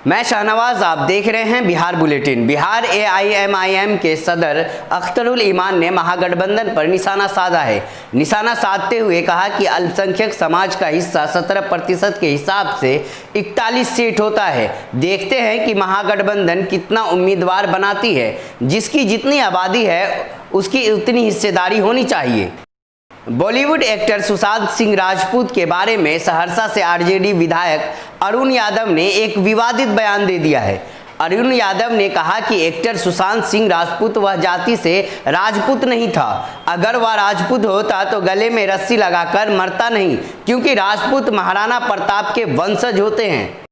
मैं शाहनवाज, आप देख रहे हैं बिहार बुलेटिन। बिहार AIMIM के सदर अख्तरुल ईमान ने महागठबंधन पर निशाना साधा है। निशाना साधते हुए कहा कि अल्पसंख्यक समाज का हिस्सा 17% के हिसाब से 41 सीट होता है। देखते हैं कि महागठबंधन कितना उम्मीदवार बनाती है। जिसकी जितनी आबादी है उसकी उतनी हिस्सेदारी होनी चाहिए। बॉलीवुड एक्टर सुशांत सिंह राजपूत के बारे में सहरसा से RJD विधायक अरुण यादव ने एक विवादित बयान दे दिया है। अरुण यादव ने कहा कि एक्टर सुशांत सिंह राजपूत वह जाति से राजपूत नहीं था। अगर वह राजपूत होता तो गले में रस्सी लगाकर मरता नहीं, क्योंकि राजपूत महाराणा प्रताप के वंशज होते हैं।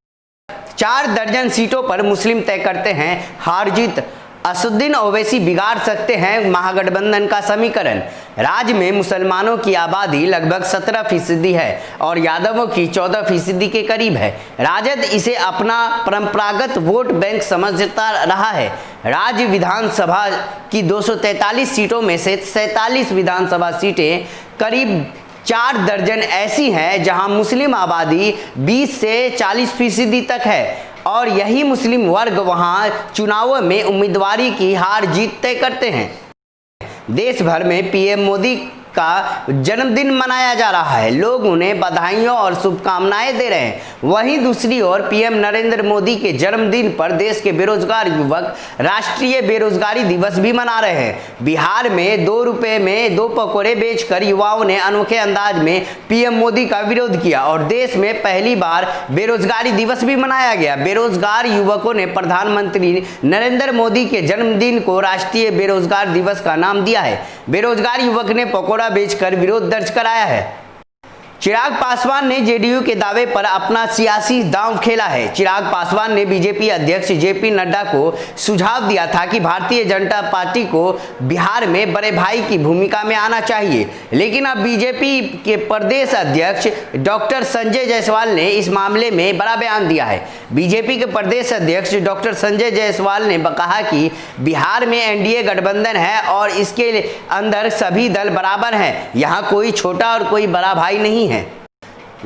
4 दर्जन सीटों पर मुस्लिम तय करते हैं हार जीत। असदुद्दीन ओवैसी बिगाड़ सकते हैं महागठबंधन का समीकरण। राज्य में मुसलमानों की आबादी लगभग 17% है और यादवों की 14% के करीब है। राजद इसे अपना परंपरागत वोट बैंक समझता रहा है। राज्य विधानसभा की 243 सीटों में से 47 विधानसभा सीटें करीब 4 दर्जन ऐसी हैं जहां मुस्लिम आबादी 20 से 40% तक है और यही मुस्लिम वर्ग वहां चुनावों में उम्मीदवारी की हार जीत तय करते हैं। देश भर में PM मोदी का जन्मदिन मनाया जा रहा है। लोग उन्हें बधाइयों और शुभकामनाएं दे रहे हैं। वहीं दूसरी ओर PM नरेंद्र मोदी के जन्मदिन पर देश के बेरोजगार युवक राष्ट्रीय बेरोजगारी दिवस भी मना रहे हैं। बिहार में 2 रुपए में 2 पकौड़े बेचकर युवाओं ने अनोखे अंदाज में PM मोदी का विरोध किया और देश में पहली बार बेरोजगारी दिवस भी मनाया गया। बेरोजगार युवकों ने प्रधानमंत्री नरेंद्र मोदी के जन्मदिन को राष्ट्रीय बेरोजगार दिवस का नाम दिया है। बेरोजगार युवक ने पकौड़ा बेचकर विरोध दर्ज कराया है। चिराग पासवान ने JDU के दावे पर अपना सियासी दांव खेला है। चिराग पासवान ने BJP अध्यक्ष JP नड्डा को सुझाव दिया था कि भारतीय जनता पार्टी को बिहार में बड़े भाई की भूमिका में आना चाहिए, लेकिन अब BJP के प्रदेश अध्यक्ष डॉक्टर संजय जायसवाल ने इस मामले में बड़ा बयान दिया है। BJP के प्रदेश अध्यक्ष डॉक्टर संजय जायसवाल ने कहा कि बिहार में NDA गठबंधन है और इसके अंदर सभी दल बराबर हैं। यहाँ कोई छोटा और कोई बड़ा भाई नहीं है।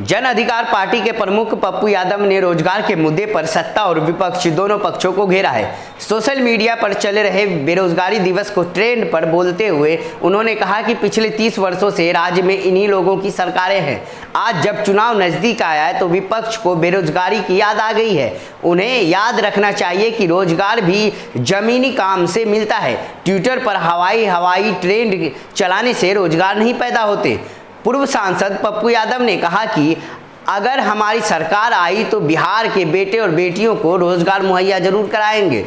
जन अधिकार पार्टी के प्रमुख पप्पू यादव ने रोजगार के मुद्दे पर सत्ता और विपक्ष दोनों पक्षों को घेरा है। सोशल मीडिया पर चल रहे बेरोजगारी दिवस को ट्रेंड पर बोलते हुए उन्होंने कहा कि पिछले 30 वर्षों से राज्य में इन्हीं लोगों की सरकारें हैं। आज जब चुनाव नजदीक आया है तो विपक्ष को बेरोजगारी की याद आ गई है। उन्हें याद रखना चाहिए कि रोजगार भी जमीनी काम से मिलता है। ट्विटर पर हवाई ट्रेंड चलाने से रोजगार नहीं पैदा होते। पूर्व सांसद पप्पू यादव ने कहा कि अगर हमारी सरकार आई तो बिहार के बेटे और बेटियों को रोजगार मुहैया जरूर कराएंगे।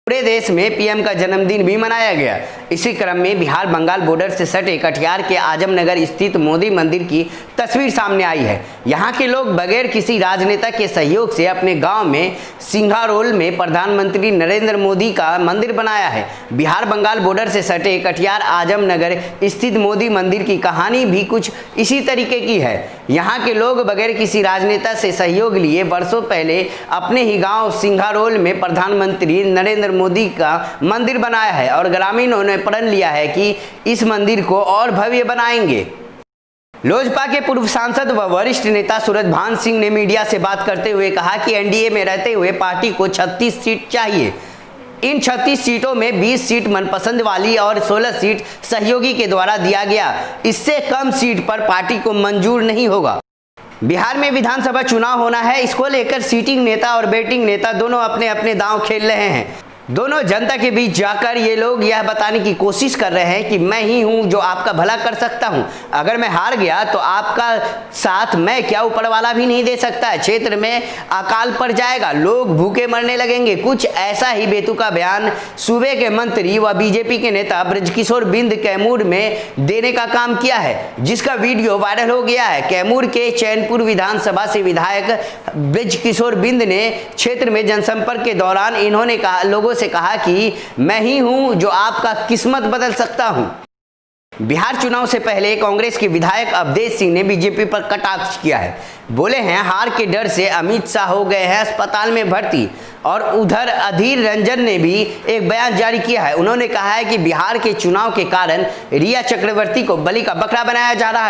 पूरे देश में PM का जन्मदिन भी मनाया गया। इसी क्रम में बिहार बंगाल बॉर्डर से सटे कटिहार के आजमनगर स्थित मोदी मंदिर की तस्वीर सामने आई है। यहाँ के लोग बगैर किसी राजनेता के सहयोग से अपने गांव में सिंघारोल में प्रधानमंत्री नरेंद्र मोदी का मंदिर बनाया है। बिहार बंगाल बॉर्डर से सटे कटिहार आजमनगर स्थित मोदी मंदिर की कहानी भी कुछ इसी तरीके की है। यहाँ के लोग बगैर किसी राजनेता से सहयोग लिए वर्षों पहले अपने ही गाँव सिंघारोल में प्रधानमंत्री नरेंद्र मोदी का मंदिर बनाया है और ग्रामीणों ने प्रण लिया है कि इस मंदिर को और भव्य बनाएंगे। लोजपा के पूर्व सांसद व वरिष्ठ नेता सूरजभान सिंह ने मीडिया से बात करते हुए कहा कि NDA में रहते हुए पार्टी को 36 सीट चाहिए। इन 36 सीटों में 20 सीट मनपसंद वाली और 16 सीट सहयोगी के द्वारा दिया गया। इससे कम सीट पर पार्टी को मंजूर नहीं होगा। बिहार में विधानसभा चुनाव होना है। इसको लेकर सीटिंग नेता और बैटिंग नेता दोनों अपने अपने दांव खेल रहे हैं। दोनों जनता के बीच जाकर ये लोग यह बताने की कोशिश कर रहे हैं कि मैं ही हूं जो आपका भला कर सकता हूं। अगर मैं हार गया तो आपका साथ मैं क्या ऊपर वाला भी नहीं दे सकता है। क्षेत्र में अकाल पड़ जाएगा, लोग भूखे मरने लगेंगे। कुछ ऐसा ही बेतुका बयान सूबे के मंत्री व BJP के नेता ब्रजकिशोर बिंद कैमूर में देने का काम किया है, जिसका वीडियो वायरल हो गया है। कैमूर के चैनपुर विधानसभा से विधायक ब्रजकिशोर बिंद ने क्षेत्र में जनसंपर्क के दौरान इन्होंने लोगों से कहा कि मैं ही हूं जो आपका किस्मत बदल सकता हूं। बिहार चुनाव से पहले कांग्रेस के विधायक अवधेश सिंह ने BJP पर कटाक्ष किया है। बोले हैं हार के डर से अमित शाह हो गए हैं अस्पताल में भर्ती। और उधर अधीर रंजन ने भी एक बयान जारी किया है। उन्होंने कहा है कि बिहार के चुनाव के कारण रिया चक्रवर्ती को बलि का बकरा बनाया जा रहा है।